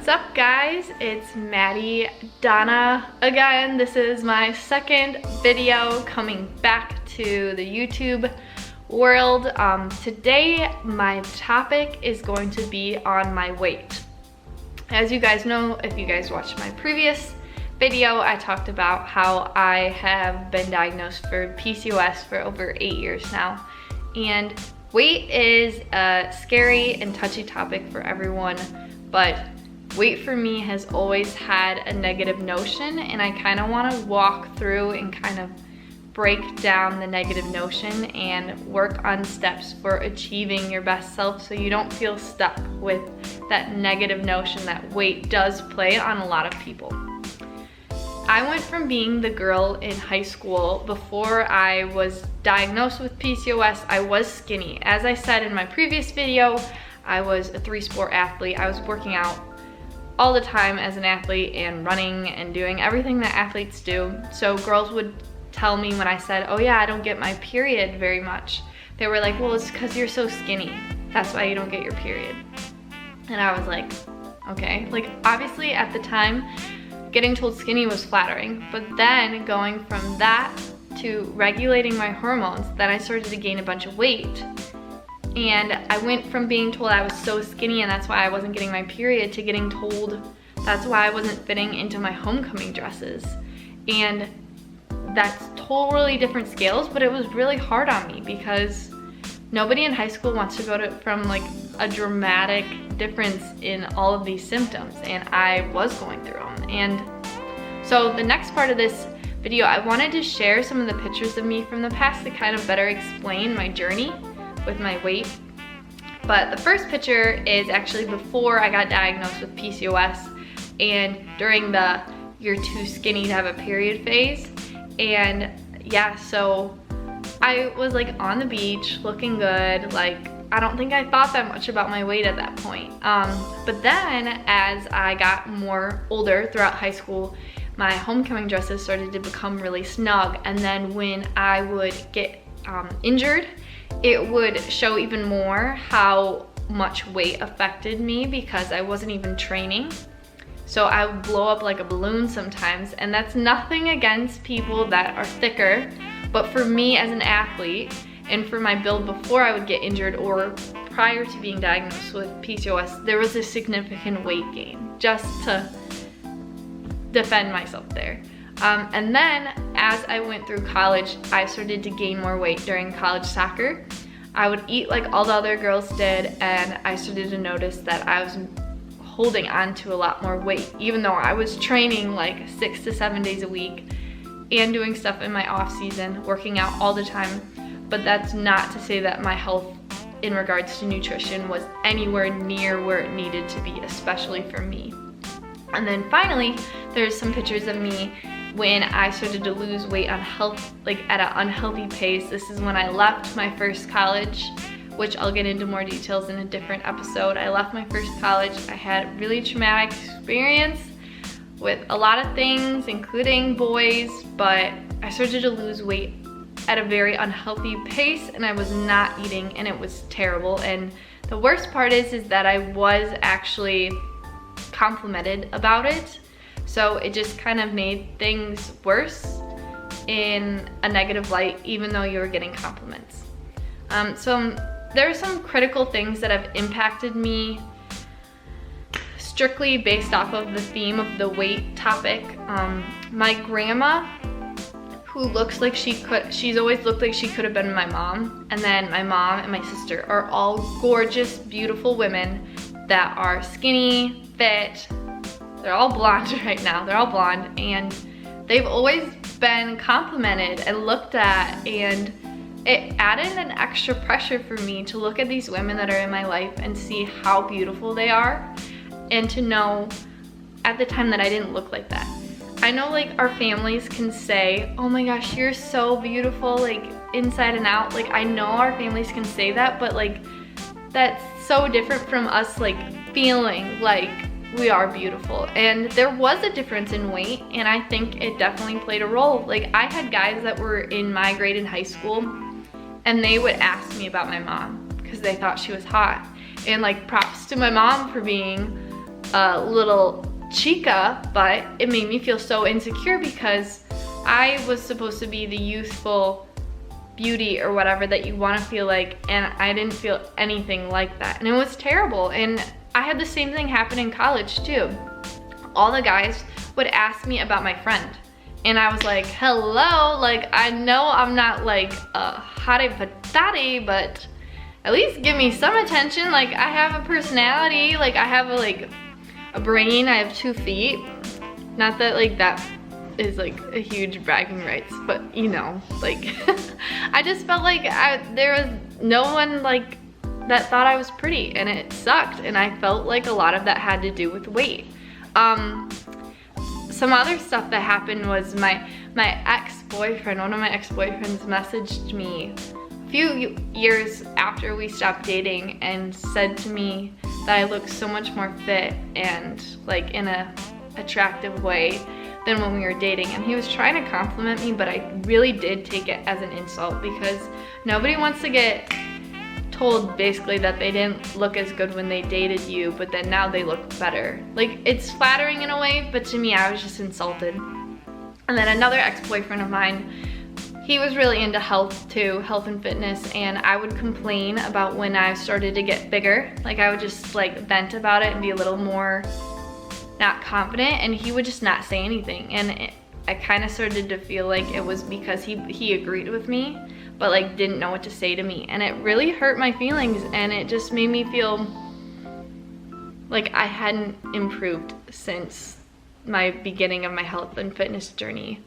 What's up, guys? It's Maddie Donna again. This is my second video coming back to the YouTube world. Today my topic is going to be on my weight. As you guys know, if you guys watched my previous video, I talked about how I have been diagnosed for PCOS for over 8 years now. And weight is a scary and touchy topic for everyone, but weight for me has always had a negative notion, and I kind of want to walk through and kind of break down the negative notion and work on steps for achieving your best self so you don't feel stuck with that negative notion that weight does play on a lot of people. I went from being the girl in high school before I was diagnosed with PCOS. I was skinny. As I said in my previous video, I was a 3-sport athlete. I was working out all the time as an athlete and running and doing everything that athletes do. So girls would tell me when I said, oh yeah, I don't get my period very much. They were like, well, it's because you're so skinny. That's why you don't get your period. And I was like, okay. Like, obviously at the time, getting told skinny was flattering, but then going from that to regulating my hormones, then I started to gain a bunch of weight. And I went from being told I was so skinny and that's why I wasn't getting my period to getting told that's why I wasn't fitting into my homecoming dresses. And that's totally different scales, but it was really hard on me because nobody in high school wants to go from like a dramatic difference in all of these symptoms, and I was going through them. And so the next part of this video, I wanted to share some of the pictures of me from the past to kind of better explain my journey with my weight. But the first picture is actually before I got diagnosed with PCOS and during the you're too skinny to have a period phase. And yeah, so I was like on the beach looking good. Like, I don't think I thought that much about my weight at that point. But then as I got more older throughout high school, my homecoming dresses started to become really snug. And then when I would get injured, it would show even more how much weight affected me because I wasn't even training. So I would blow up like a balloon sometimes, and that's nothing against people that are thicker, but for me as an athlete and for my build before I would get injured or prior to being diagnosed with PCOS, there was a significant weight gain just to defend myself there. And then as I went through college, I started to gain more weight during college soccer. I would eat like all the other girls did, and I started to notice that I was holding on to a lot more weight, even though I was training like 6 to 7 days a week and doing stuff in my off season, working out all the time. But that's not to say that my health in regards to nutrition was anywhere near where it needed to be, especially for me. And then finally, there's some pictures of me when I started to lose weight at an unhealthy pace. This is when I left my first college, which I'll get into more details in a different episode. I left my first college. I had a really traumatic experience with a lot of things, including boys, but I started to lose weight at a very unhealthy pace, and I was not eating, and it was terrible. And the worst part is that I was actually complimented about it. So it just kind of made things worse in a negative light, even though you were getting compliments. So there are some critical things that have impacted me strictly based off of the theme of the weight topic. My grandma, who looks like she's always looked like she could have been my mom. And then my mom and my sister are all gorgeous, beautiful women that are skinny, fit. They're all blonde right now. They're all blonde, and they've always been complimented and looked at, and it added an extra pressure for me to look at these women that are in my life and see how beautiful they are, and to know at the time that I didn't look like that. I know like our families can say, oh my gosh, you're so beautiful, like inside and out. Like, I know our families can say that, but like that's so different from us like feeling like we are beautiful. And there was a difference in weight, and I think it definitely played a role. Like, I had guys that were in my grade in high school, and they would ask me about my mom because they thought she was hot. And like, props to my mom for being a little chica, but it made me feel so insecure because I was supposed to be the youthful beauty or whatever that you want to feel like, and I didn't feel anything like that, and it was terrible. And I had the same thing happen in college too. All the guys would ask me about my friend, and I was like, hello, like I know I'm not like a hottie patati, but at least give me some attention. Like I have a personality, like I have a brain, I have 2 feet. Not that like that is like a huge bragging rights, but you know, like I just felt like there was no one like that thought I was pretty, and it sucked, and I felt like a lot of that had to do with weight. Some other stuff that happened was my ex-boyfriend, one of my ex-boyfriends messaged me a few years after we stopped dating and said to me that I looked so much more fit and like in a attractive way than when we were dating. And he was trying to compliment me, but I really did take it as an insult, because nobody wants to get told basically that they didn't look as good when they dated you, but then now they look better. Like, it's flattering in a way, but to me, I was just insulted. And then another ex-boyfriend of mine, he was really into health too, health and fitness, and I would complain about when I started to get bigger. Like, I would just like vent about it and be a little more not confident, and he would just not say anything. And I kind of started to feel like it was because he agreed with me, but like didn't know what to say to me, and it really hurt my feelings, and it just made me feel like I hadn't improved since my beginning of my health and fitness journey.